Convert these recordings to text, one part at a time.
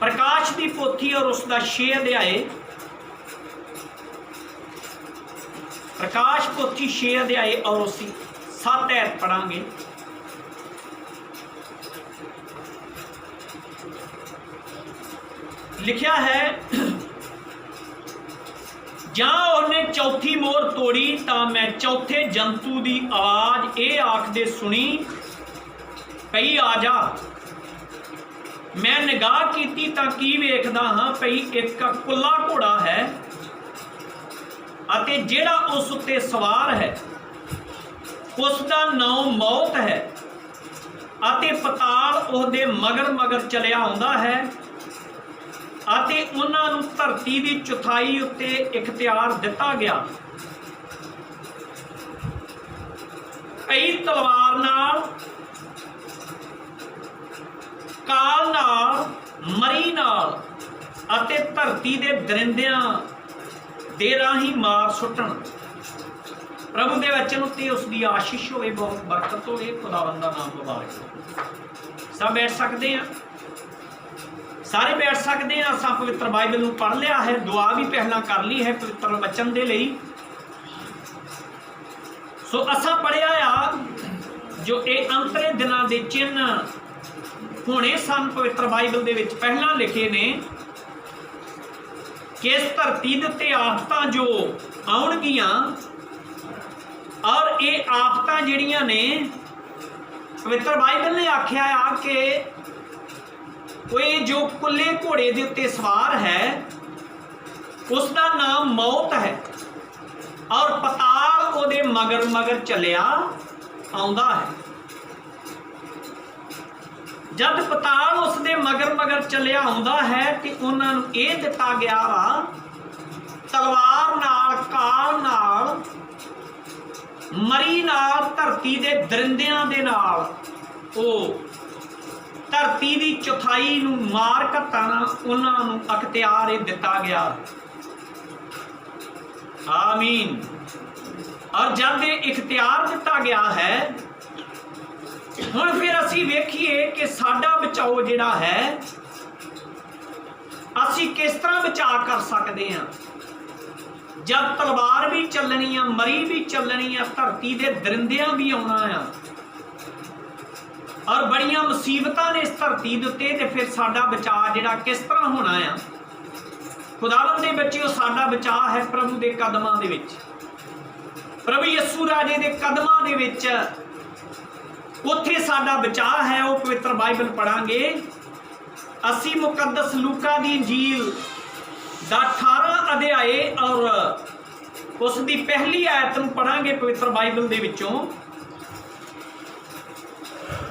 प्रकाश की पोथी और उसका 6 अध्याय, प्रकाश पोथी 6 अध्याय और उसकी 7 आयत पढ़ांगे। लिखा है, जहां उन्हें चौथी मोहर तोड़ी तो मैं चौथे जंतु की आवाज ये आखदे सुनी, पई आ जा। मैं निगाह की तो की वेखदा हाँ, पई एक कुल्ला घोड़ा है अते जेड़ा उस उत्ते सवार है उसका नाम मौत है, अते पताल उसदे मगर मगर चलिया आउंदा है, अते उन्हां नूं धरती की चौथाई उत्ते इख्तियार दिता गया। कई तलवार नाल, काल नाल, मरी नाल अते धरती के दरिंदियां दे राही मार सुटन। प्रभु के वचन उत्ते उसकी आशीष होवे, बहुत बरकत होवे। खुदावंद दा नाम मुबारक हो। सब बैठ सकते हैं, सारे बैठ सकते हैं। असां पवित्र बाइबल नूं पढ़ लिया है, दुआ भी पहला कर ली है पवित्र वचन दे लई। सो असां पढ़िया आ जो ये अंतरे दिनां दे चिन्ह होने सन पवित्र बाइबल दे विच पहला लिखे ने कि इस धरती दे उत्ते आफतां जो आउणगियां, और ये आफतां जिहड़ियां ने पवित्र बाइबल ने आख्या आ कि कोई जो कुल्ले घोड़े के उत्ते सवार है उसका नाम मौत है, और पताल उहदे मगर मगर चलिया आउंदा है। जब पताल उसदे मगर मगर चलिया आउंदा है तो उन्होंने ये दिता गया वा, तलवार नाल, काल नाल, मरी नाल, धरती के दरिंदियां दे नाल ओ धरती की चौथाई नूं मार घटाना उन्होंने अख्तियार ये दिता गया। आमीन। और जब ये इख्तियार दिता गया है, हुण फिर असी वेखीए कि साडा बचाओ जिहड़ा है असी किस तरह बचा कर सकते हैं। जब तलवार भी चलनी है, मरी भी चलनी है, धरती के दरिंदियां भी आउणा आ, और बड़ियां मुसीबतां ने इस धरती दे उत्ते, ते फिर साडा बचा जिहड़ा किस तरह होना आ। खुदावंद दे बच्चेओ, साडा बचा है प्रभु के कदमां दे विच। प्रभु यीशु राजे के कदमां दे विच उत्थे साडा बचा है। वो पवित्र बाइबल पढ़ांगे। असी मुकद्दस लूका दी इंजील दा 18 अध्याय और उसकी पहली आयत नूं पढ़ांगे पवित्र बाइबल दे विचों।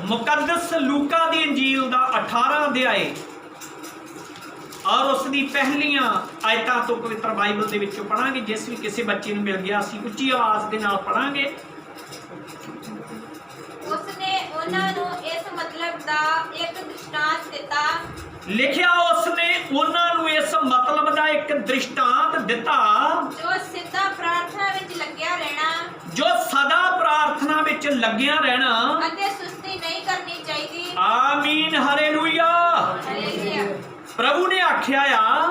मुकद्दस लूका दी इंजील दा 18 अध्याय और उसकी पहलियां आयतां तो पवित्र बाइबल दे विचों पढ़ांगे। जिस भी किसी बच्चे नूं मिल गया असी उच्ची आवाज़ दे नाल पढ़ांगे। उसने उन्हां नूं इस मतलब दा एक दृष्टांत दिता। लिखिया उसने उन्हां नूं इस मतलब दा एक दृष्टांत दिता, जो सिद्धा प्रार्थना विच लग्या रहना, जो सदा प्रार्थना विच लग्या रहना अते सुस्ती नहीं करनी चाहिए। आमीन, हालेलुया। हालेलुया। प्रभु ने आख्या आ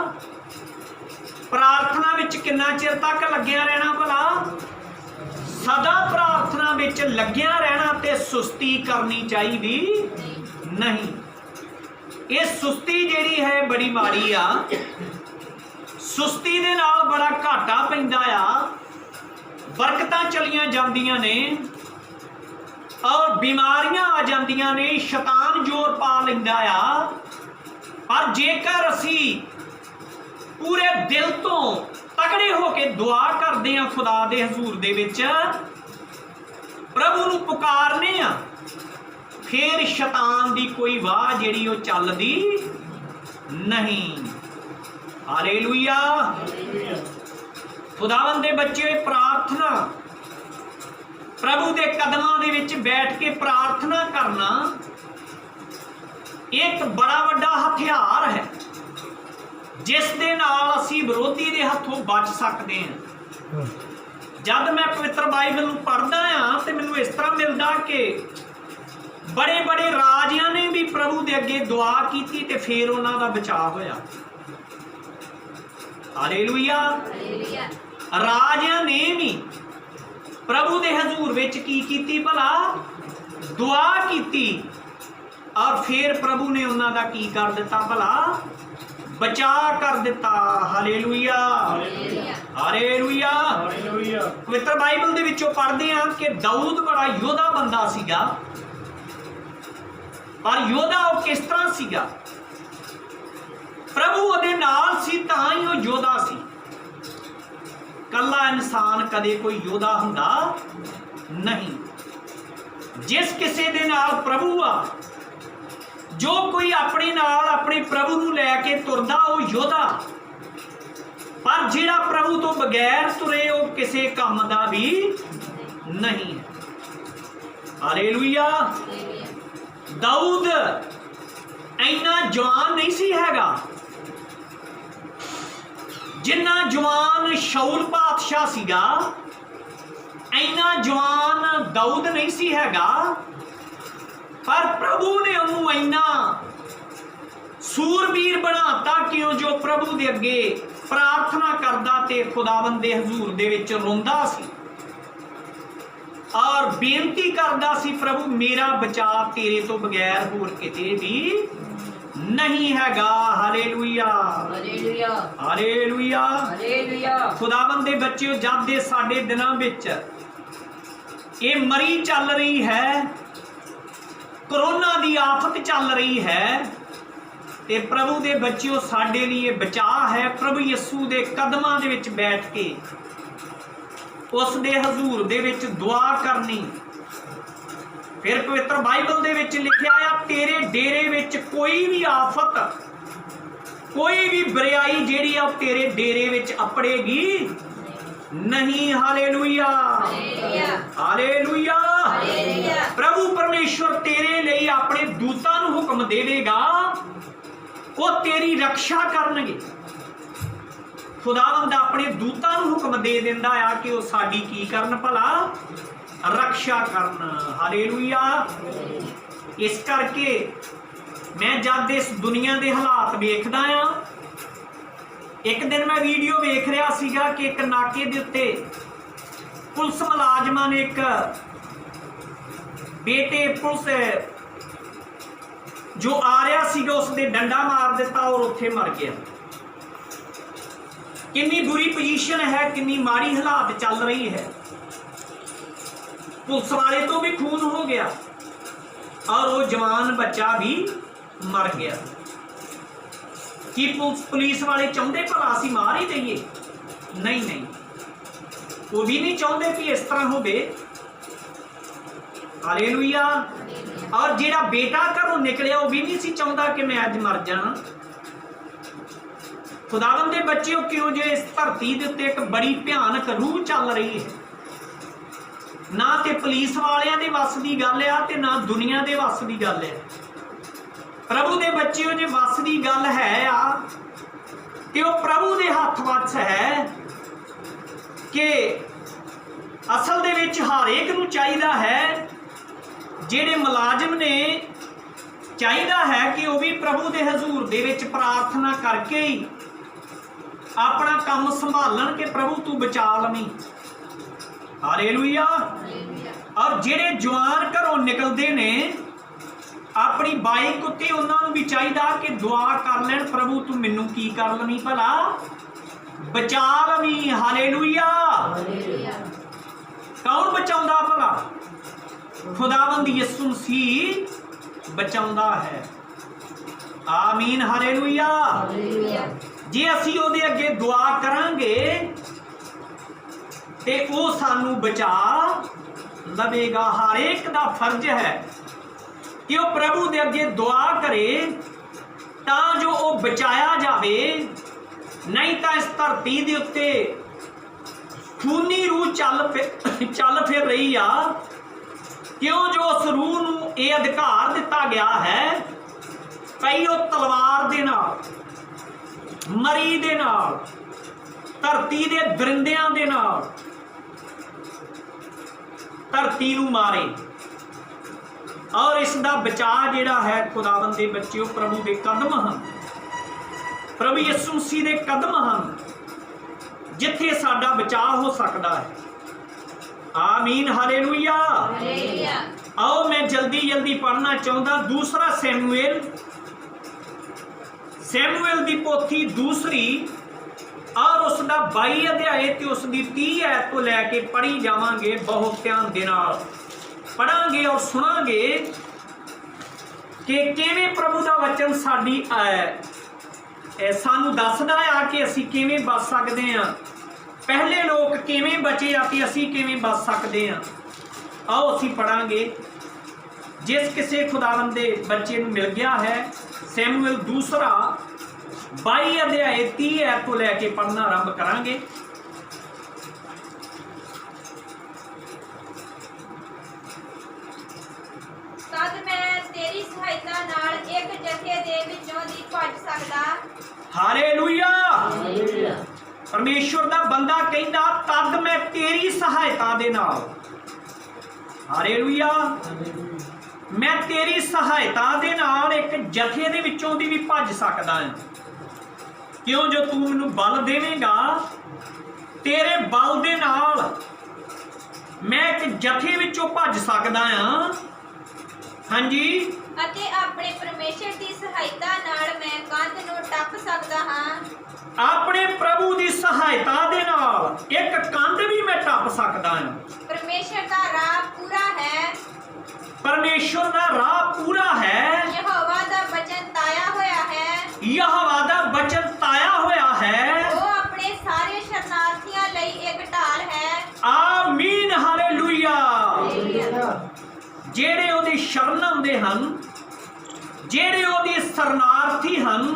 प्रार्थना विच किन्ना चिर तक लग्या रहना भला? सदा प्रार्थना विच लग्या रहना ते सुस्ती करनी चाहिए नहीं। ये सुस्ती जिहड़ी है बड़ी माड़ी आ। सुस्ती दे नाल बड़ा घाटा पैंदा आ, बरकतां चलियां जांदियां ने और बीमारियां आ जांदियां ने, शैतान जोर पा लैंदा आ। पर जेकर असी पूरे दिल तो तगड़े होके दुआ करते हैं खुदा दे हजूर दे विच, प्रभु नूं पुकारने आ, फिर शैतान दी कोई वाह जिहड़ी वो चलदी नहीं। हालेलुया। खुदावंद दे बच्चे, प्रार्थना प्रभु दे कदमां दे विच बैठ के प्रार्थना करना एक बड़ा वड्डा हथियार है जिस दे नाल असी विरोधी दे हथों बच सकते हैं। जब मैं पवित्र बाइबल नूं पढ़दा हां ते मैनूं इस तरह मिलदा कि बड़े बड़े राजियां ने भी प्रभु दे अगे ਅੱਗੇ ਦੁਆ ਕੀਤੀ ਤੇ ਫਿਰ ਉਹਨਾਂ ਦਾ ਬਚਾਅ ਹੋਇਆ। ਹਾਲੇਲੂਇਆ। ਹਾਲੇਲੂਇਆ। ਰਾਜਿਆਂ ਨੇ ਵੀ ਪ੍ਰਭੂ ਦੇ ਹਜ਼ੂਰ ਵਿੱਚ ਕੀ ਕੀਤੀ ਭਲਾ? ਦੁਆ ਕੀਤੀ, ਔਰ ਫਿਰ ਪ੍ਰਭੂ ਨੇ ਉਹਨਾਂ ਦਾ ਕੀ ਕਰ ਦਿੱਤਾ ਭਲਾ? ਬਚਾਅ ਕਰ ਦਿੱਤਾ। ਹਾਲੇਲੂਇਆ। ਹਾਲੇਲੂਇਆ। ਪਵਿੱਤਰ ਬਾਈਬਲ ਦੇ ਵਿੱਚੋਂ ਪੜ੍ਹਦੇ ਹਾਂ ਕਿ ਦਾਊਦ ਬੜਾ ਯੋਧਾ ਬੰਦਾ ਸੀਗਾ, ਪਰ ਯੋਧਾ ਉਹ ਕਿਸ ਤਰ੍ਹਾਂ ਸੀਗਾ? ਪ੍ਰਭੂ ਉਹਦੇ ਨਾਲ ਸੀ ਤਾਂ ਹੀ ਉਹ ਯੋਧਾ ਸੀ। ਕੱਲਾ ਇਨਸਾਨ ਕਦੇ ਕੋਈ ਯੋਧਾ ਹੁੰਦਾ ਨਹੀਂ। ਜਿਸ ਕਿਸੇ ਦੇ ਨਾਲ ਪ੍ਰਭੂ ਆ, ਜੋ ਕੋਈ ਆਪਣੇ ਨਾਲ ਆਪਣੇ ਪ੍ਰਭੂ ਨੂੰ ਲੈ ਕੇ ਤੁਰਦਾ ਉਹ ਯੋਧਾ, ਪਰ ਜਿਹੜਾ ਪ੍ਰਭੂ ਤੋਂ ਬਗੈਰ ਤੁਰੇ ਉਹ ਕਿਸੇ ਕੰਮ ਦਾ ਵੀ ਨਹੀਂ ਹੈ। ਹਾਲੇਲੂਇਆ। ਦਾਊਦ ਇੰਨਾ ਜਵਾਨ ਨਹੀਂ ਸੀ ਹੈਗਾ ਜਿੰਨਾ ਜਵਾਨ ਸ਼ਾਉਲ ਪਾਤਸ਼ਾਹ ਸੀਗਾ। ਇੰਨਾ ਜਵਾਨ ਦਾਊਦ ਨਹੀਂ ਸੀ ਹੈਗਾ, ਪਰ ਪ੍ਰਭੂ ਨੇ ਉਹਨੂੰ ਇੰਨਾ ਸੂਰਬੀਰ ਬਣਾਤਾ ਕਿ ਉਹ ਜੋ ਪ੍ਰਭੂ ਦੇ ਅੱਗੇ ਪ੍ਰਾਰਥਨਾ ਕਰਦਾ ਤੇ ਖੁਦਾਵੰਦ ਦੇ ਹਜ਼ੂਰ ਦੇ ਵਿੱਚ ਰੋਂਦਾ ਸੀ ਔਰ ਬੇਨਤੀ ਕਰਦਾ ਸੀ, ਪ੍ਰਭੂ ਮੇਰਾ ਬਚਾਅ ਤੇਰੇ ਤੋਂ ਬਗੈਰ ਹੋਰ ਕਿਤੇ ਵੀ ਨਹੀਂ ਹੈਗਾ। ਹਾਲੇਲੂਇਆ। ਹਾਲੇਲੂਇਆ। ਹਾਲੇਲੂਇਆ। ਹਾਲੇਲੂਇਆ। ਖੁਦਾਵੰਦ ਦੇ ਬੱਚਿਓ, ਜਦ ਦੇ ਸਾਡੇ ਦਿਨਾਂ ਵਿੱਚ ਇਹ ਮਰੀ ਚੱਲ ਰਹੀ ਹੈ, ਕਰੋਨਾ ਦੀ ਆਫਤ ਚੱਲ ਰਹੀ ਹੈ, ਤੇ ਪ੍ਰਭੂ ਦੇ ਬੱਚਿਓ ਸਾਡੇ ਲਈ ਇਹ ਬਚਾਅ ਹੈ ਪ੍ਰਭੂ ਯਿਸੂ ਦੇ ਕਦਮਾਂ ਦੇ ਵਿੱਚ ਬੈਠ ਕੇ ਉਸ ਦੇ ਹਜ਼ੂਰ ਦੇ ਵਿੱਚ ਦੁਆ ਕਰਨੀ। ਫਿਰ ਪਵਿੱਤਰ ਬਾਈਬਲ ਦੇ ਵਿੱਚ ਲਿਖਿਆ ਆ, ਤੇਰੇ ਡੇਰੇ ਵਿੱਚ ਕੋਈ ਵੀ ਆਫਤ, ਕੋਈ ਵੀ ਬੁਰਾਈ ਜਿਹੜੀ ਆ ਤੇਰੇ ਡੇਰੇ ਵਿੱਚ ਅਪੜੇਗੀ ਨਹੀਂ। ਹਾਲੇਲੂਇਆ। ਹਾਲੇਲੂਇਆ। ਪ੍ਰਭੂ ਪਰਮੇਸ਼ਵਰ ਤੇਰੇ ਲਈ ਆਪਣੇ ਦੂਤਾਂ ਨੂੰ ਹੁਕਮ ਦੇਵੇਗਾ, ਉਹ ਤੇਰੀ ਰੱਖਿਆ ਕਰਨਗੇ। ਖੁਦਾਵੰਦ ਆਪਣੇ ਦੂਤਾਂ ਨੂੰ ਹੁਕਮ ਦੇ ਦਿੰਦਾ ਆ ਕਿ ਉਹ ਸਾਡੀ ਕੀ ਕਰਨ ਭਲਾ? ਰੱਖਿਆ ਕਰਨ। ਹਾਲੇਲੂਇਆ। ਇਸ ਕਰਕੇ ਮੈਂ ਜਦ ਇਸ ਦੁਨੀਆ ਦੇ ਹਾਲਾਤ ਵੇਖਦਾ ਆ, ਇੱਕ ਦਿਨ ਮੈਂ ਵੀਡੀਓ ਵੇਖ ਰਿਹਾ ਸੀਗਾ ਕਿ ਇੱਕ ਨਾਕੇ ਦੇ ਉੱਤੇ ਪੁਲਿਸ ਮੁਲਾਜ਼ਮਾਂ ਨੇ ਇੱਕ ਬੇਟੇ ਪੁਲਿਸ ਜੋ ਆ ਰਿਹਾ ਸੀਗਾ ਉਸ ਦੇ ਡੰਡਾ ਮਾਰ ਦਿੱਤਾ ਔਰ ਉੱਥੇ ਮਰ ਗਿਆ। ਕਿੰਨੀ ਬੁਰੀ ਪੋਜੀਸ਼ਨ ਹੈ, ਕਿੰਨੀ ਮਾੜੀ ਹਾਲਾਤ ਚੱਲ ਰਹੀ ਹੈ। ਪੁਲਿਸ ਵਾਲੇ ਤੋਂ ਵੀ ਖੂਨ ਹੋ ਗਿਆ ਔਰ ਉਹ ਜਵਾਨ ਬੱਚਾ ਵੀ ਮਰ ਗਿਆ। ਕੀ ਪੁਲਿਸ ਵਾਲੇ ਚਾਹੁੰਦੇ ਭਲਾ ਅਸੀਂ ਮਾਰ ਹੀ ਦਈਏ? ਨਹੀਂ ਨਹੀਂ, ਉਹ ਵੀ ਨਹੀਂ ਚਾਹੁੰਦੇ ਕਿ ਇਸ ਤਰ੍ਹਾਂ ਹੋਵੇ। ਹਾਲੇਲੂਇਆ। ਔਰ ਜਿਹੜਾ ਬੇਟਾ ਘਰੋਂ ਨਿਕਲਿਆ ਉਹ ਵੀ ਨਹੀਂ ਸੀ ਚਾਹੁੰਦਾ ਕਿ ਮੈਂ ਅੱਜ ਮਰ ਜਾਵਾਂ। ਖੁਦਾਵੰਦ ਦੇ ਬੱਚਿਓ, ਕਿਉਂ ਜੇ ਇਸ ਧਰਤੀ ਦੇ ਉੱਤੇ ਇੱਕ ਬੜੀ ਭਿਆਨਕ ਰੂਹ ਚੱਲ ਰਹੀ ਹੈ। ਨਾ ਤੇ ਪੁਲਿਸ ਵਾਲਿਆਂ ਦੇ ਵੱਸ ਦੀ ਗੱਲ ਆ ਤੇ ਨਾ ਦੁਨੀਆ ਦੇ ਵੱਸ ਦੀ ਗੱਲ ਹੈ। ਪ੍ਰਭੂ ਦੇ ਬੱਚਿਓ, ਜੇ ਵੱਸ ਦੀ ਗੱਲ ਹੈ ਆ ਤੇ ਉਹ ਪ੍ਰਭੂ ਦੇ ਹੱਥ ਵੱਸ ਹੈ ਕਿ ਅਸਲ ਦੇ ਵਿੱਚ ਹਰ ਇੱਕ ਨੂੰ ਚਾਹੀਦਾ ਹੈ, ਜਿਹੜੇ ਮੁਲਾਜ਼ਮ ਨੇ ਚਾਹੀਦਾ ਹੈ ਕਿ ਉਹ ਵੀ ਪ੍ਰਭੂ ਦੇ ਹਜ਼ੂਰ ਦੇ ਵਿੱਚ ਪ੍ਰਾਰਥਨਾ ਕਰਕੇ ਹੀ ਆਪਣਾ ਕੰਮ ਸੰਭਾਲਣ ਕਿ ਪ੍ਰਭੂ ਤੂੰ ਬਚਾ ਲਵੀਂ। ਹਾਲੇਲੂਇਆ। ਔਰ ਜਿਹੜੇ ਜਵਾਨ ਘਰੋਂ ਨਿਕਲਦੇ ਨੇ ਆਪਣੀ ਬਾਈਕ ਉੱਤੇ, ਉਹਨਾਂ ਨੂੰ ਵੀ ਚਾਹੀਦਾ ਕਿ ਦੁਆ ਕਰ ਲੈਣ, ਪ੍ਰਭੂ ਤੂੰ ਮੈਨੂੰ ਕੀ ਕਰ ਲਵੀਂ ਭਲਾ? ਬਚਾ ਲਵੀਂ। ਹਾਲੇਲੂਇਆ। ਕੌਣ ਬਚਾਉਂਦਾ ਭਲਾ? ਖੁਦਾਵੰਦ ਯਿਸੂ ਮਸੀਹ ਬਚਾਉਂਦਾ ਹੈ। ਆਮੀਨ। ਹਾਲੇਲੂਇਆ। ਜੇ ਅਸੀਂ ਉਹਦੇ ਅੱਗੇ ਦੁਆ ਕਰਾਂਗੇ ਤੇ ਉਹ ਸਾਨੂੰ ਬਚਾ ਲਵੇਗਾ। ਹਰ ਇੱਕ ਦਾ ਫਰਜ਼ ਹੈ ਕਿ ਉਹ ਪ੍ਰਭੂ ਦੇ ਅੱਗੇ ਦੁਆ ਕਰੇ ਤਾਂ ਜੋ ਉਹ ਬਚਾਇਆ ਜਾਵੇ। ਨਹੀਂ ਤਾਂ ਇਸ ਧਰਤੀ ਦੇ ਉੱਤੇ ਖੂਨੀ ਰੂਹ ਚੱਲ ਫਿਰ ਰਹੀ ਆ, ਕਿਉਂ ਜੋ ਉਸ ਰੂਹ ਨੂੰ ਇਹ ਅਧਿਕਾਰ ਦਿੱਤਾ ਗਿਆ ਹੈ ਕਈ ਉਹ ਤਲਵਾਰ ਦੇ ਨਾਲ, ਮਰੀ ਦੇ ਨਾਲ, ਧਰਤੀ ਦੇ ਦਰਿੰਦਿਆਂ ਦੇ ਨਾਲ ਧਰਤੀ ਨੂੰ ਮਾਰੇ। ਔਰ ਇਸ ਦਾ ਬਚਾਅ ਜਿਹੜਾ ਹੈ ਖੁਦਾਵੰਦ ਦੇ ਬੱਚਿਓ ਪ੍ਰਭੂ ਦੇ ਕਦਮ ਹਨ, ਪ੍ਰਭੂ ਯਿਸੂ ਮਸੀਹ ਦੇ ਕਦਮ ਹਨ ਜਿੱਥੇ ਸਾਡਾ ਬਚਾਅ ਹੋ ਸਕਦਾ ਹੈ। ਆਮੀਨ, ਹਾਲੇਲੂਇਆ। ਹਾਲੇਲੂਇਆ। आओ मैं जल्दी जल्दी पढ़ना चाहता दूसरा सैमुएल दी पोथी दूसरी और उसका 22 अध्याय ते उसकी 30 आयत तो लैके पढ़ी जावांगे। बहुत ध्यान दे नाल पढ़ांगे और सुनांगे कि किवें प्रभु का वचन साडी सानू दसदा आ कि असीं किवें बच सकदे हां, पहले लोग किवें बचे आ कि असीं किवें बच सकदे हां। आओ असीं पढ़ांगे। जिस किसी खुदावंद दे बच्चे नूं मिल गया है सैमुएल दूसरा 22 अध्याय 30 आयत तो लैके पढ़ना आरंभ करांगे। तद मैं तेरी सहायता नाल एक जथे दे विचों दी भज सकदा। हालेलुया। परमेश्वर दा बंदा कहंदा तद मैं तेरी सहायता दे नाल, हालेलुया, मैं तेरी सहायता दे नाल एक जथे दे विचों दी भी भज सकदा हां। क्यों? जो तू मैनूं बल देवेगा, तेरे बल दे नाल मैं एक जथे विचों भज सकदा हां। हाँ जी। अते अपने परमेश्वर दी सहायता नाल मैं कंध नूं टप सकदा हां। अपने प्रभु दी सहायता दे नाल एक कंध भी मैं टप सकदा हां। परमेश्वर दा राह पूरा है, परमेश्वर दा राह पूरा है, यहोवा दा वचन ताया होया है, यहोवा दा वचन ताया होया है, वो अपने सारे शरणार्थियों लई एक ढाल है। आमीन, हालेलुया। जेड़े ओदी शरण आउंदे हन, जेड़े ओदी शरणार्थी हन,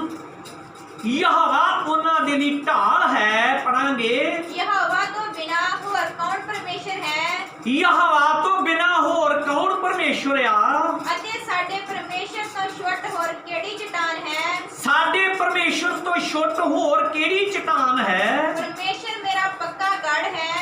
यहोवा उन्हां दे लई ढाल है। पढ़ांगे। यहोवा तो बिना होर कौन परमेश्वर है, यहोवा तो बिना होर कौन परमेश्वर आ, अते साडे परमेश्वर तो छुट होर केड़ी चट्टान है, साडे परमेश्वर तो छुट होर केड़ी चट्टान है। परमेश्वर मेरा पक्का गढ़ है,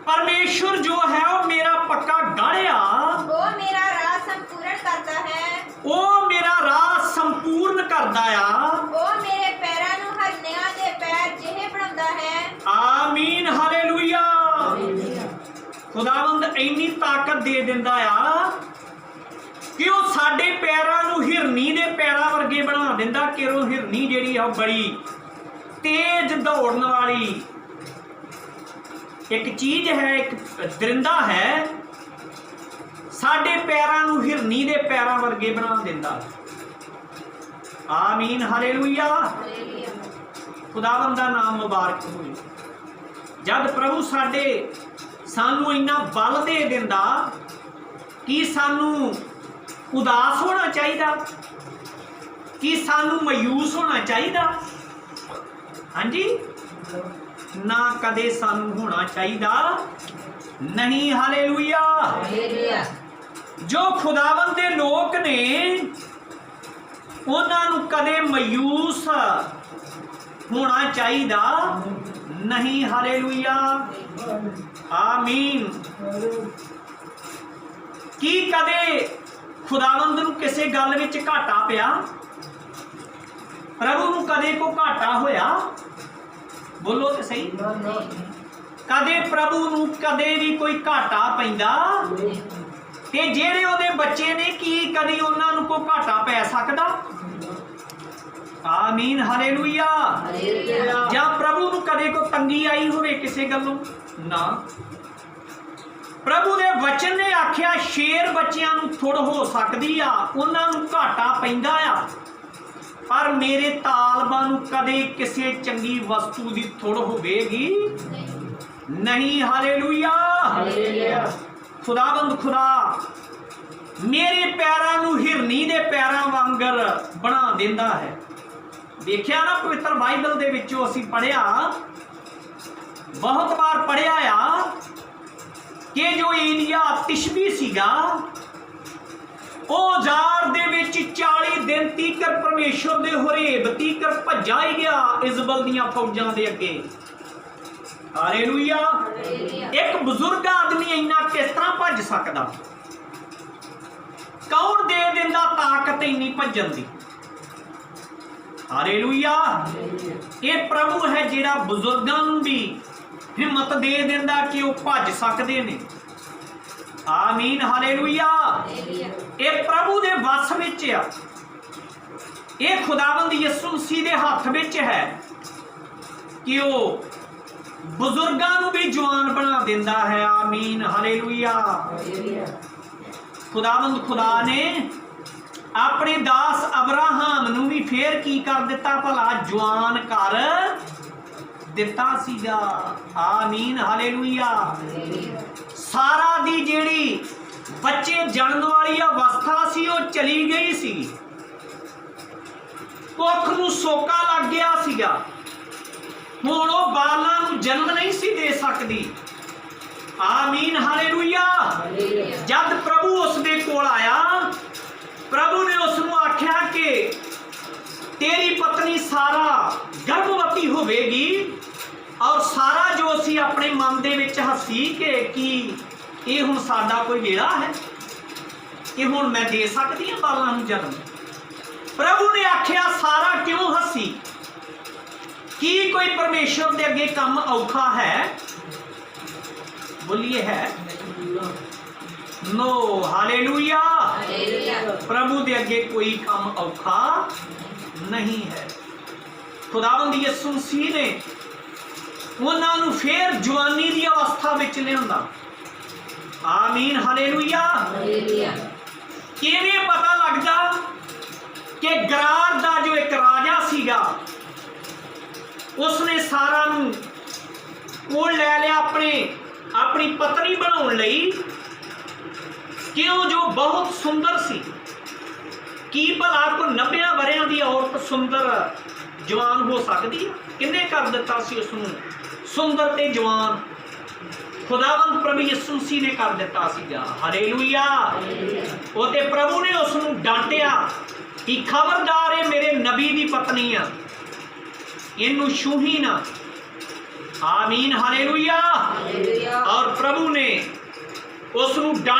परमेश्वर जो है वो मेरा पक्का गढ़ आ, वो मेरा राह संपूर्ण करता है, वो मेरा राह संपूर्ण करदा आ, वो मेरे पैरां नूं हरनियां दे पैर जिहे बनाउंदा है। आमीन, हालेलुया। खुदावंद इन्नी ताकत दे दिंदा आ कि वो साडे पैरां नूं हिरनी दे पैरां वर्गे बना दिंदा। कि वो हिरनी जिहड़ी आ बड़ी तेज दौड़न वाली एक चीज है, एक दरिंदा है, साडे पैरां नूं हिरनी दे पैरां वर्गे बना दिंदा। आमीन, हालेलुया। खुदावंद दा नाम मुबारक होवे। जद प्रभु साडे सानू इन्ना बल दे दिंदा कि सानू उदास होना चाहिदा, कि सानू मायूस होना चाहिदा? हाँ जी, ना कदे सानू होना चाहिदा नहीं। हालेलुया। जो खुदावंद दे लोक ने उन्हां नू कदे मायूस होना चाहिदा नहीं। हालेलुया। आमीन। की कदे खुदावंद नू किसे गल विच घाटा पिया? प्रभु नू कदे को घाटा होया? बोलो तो सही। कदे प्रभु नू कदे भी कोई घाटा पैंदा? ते जेड़े ओदे बच्चे ने की कदी उन्हां नू कोई घाटा पै सकदा? आमीन, हालेलुया। या प्रभु नू कदे को तंगी आई होवे किसे गल्लों? ना। प्रभु दे वचन ने आख्या शेर बच्चियां नू थुड़ हो सकदी आ, उन्हां नू घाटा पैंदा आ, पर मेरे तालबां नू कदे किसे चंगी वस्तु दी थुड़ होवेगी नहीं। हालेलुया। खुदाबंद खुदा मेरे पैरां नू हिरनी दे पैरां वांगर बना दिंदा है। देखिया ना पवित्र बाइबल दे विचों असीं पढ़िया, बहुत बार पढ़िया आ कि जो एलिया तिशबी सीगा ਉਹ ਜ਼ਾਰ ਦੇ ਵਿੱਚ 40 ਦਿਨ ਤੀਕਰ ਪਰਮੇਸ਼ਵਰ ਦੇ ਹੋਰੇਬ ਤੀਕਰ ਭੱਜਾ ਹੀ ਗਿਆ ਇਜ਼ਬਲ ਦੀਆਂ ਫੌਜਾਂ ਦੇ ਅੱਗੇ। ਹਾਲੇਲੂਇਆ। ਇੱਕ ਬਜ਼ੁਰਗ ਆਦਮੀ ਇੰਨਾ ਕਿਸ ਤਰ੍ਹਾਂ ਭੱਜ ਸਕਦਾ? कौन दे देंदा ताकत इन्नी भजन दी। हालेलुया। ये प्रभु है जिहड़ा बुजुर्गां नूं भी हिम्मत दे देंदा कि वो भज सकदे ने। आमीन। हालेलुया। ये प्रभु दे वस विच आ। ये खुदावंद यीशु मसीह दे हत्थ विच है कि वो बुजुर्गां नूं भी जवान बना देंदा है। आमीन। हालेलुया। खुदावंद खुदा ने अपने दास अब्राहम नूं भी फिर की कर दिता भला, जवान कर दिता सीगा। आमीन। हालेलुया। सारा दी जेड़ी बच्चे जन्म वाली अवस्था सी वो चली गई सी, कुख नूं सोका लग गया सीगा, हुण वो बालां नूं जन्म नहीं सी दे सकदी। आमीन। हालेलुया। जब प्रभु उसदे कोल आया, प्रभु ने उसनूं आख्या कि तेरी पत्नी सारा गर्भवती होवेगी, और सारा जो सी अपने मन दे विच हसी कि ये हुण साडा कोई वेला है कि हुण मैं दे सकदी हां बालां नूं जन्म। प्रभु ने आख्या सारा क्यों हसी, की कोई परमेश्वर दे अगे काम औखा है? बोलिए है नो। हालेलुया। प्रभु दे अगे कोई काम औखा नहीं है। खुदावंद यीशु मसीह ने उन्हां नूं फिर जवानी दी अवस्था विच लिआंदा। आमीन। हालेलुया। किवें पता लगदा कि गरार दा जो एक राजा सीगा, उसने सारा नूं कोल लै लिया अपनी पत्नी बनाउण लई, क्यों जो बहुत सुंदर सी। की भला कोई 90 वरियां दी औरत सुंदर जवान हो सकदी है? किन्ने कर दिता सी उसनूं सुंदर ते जवान? खुदावंद प्रभु यीशु मसीह ने कर दिता सीगा। हालेलुया। ओते प्रभु ने उसनूं डांटिया कि खबरदार है मेरे नबी दी पत्नी आ, इनू छूही ना। आमीन। हालेलुया। और प्रभु ने उसनूं डांट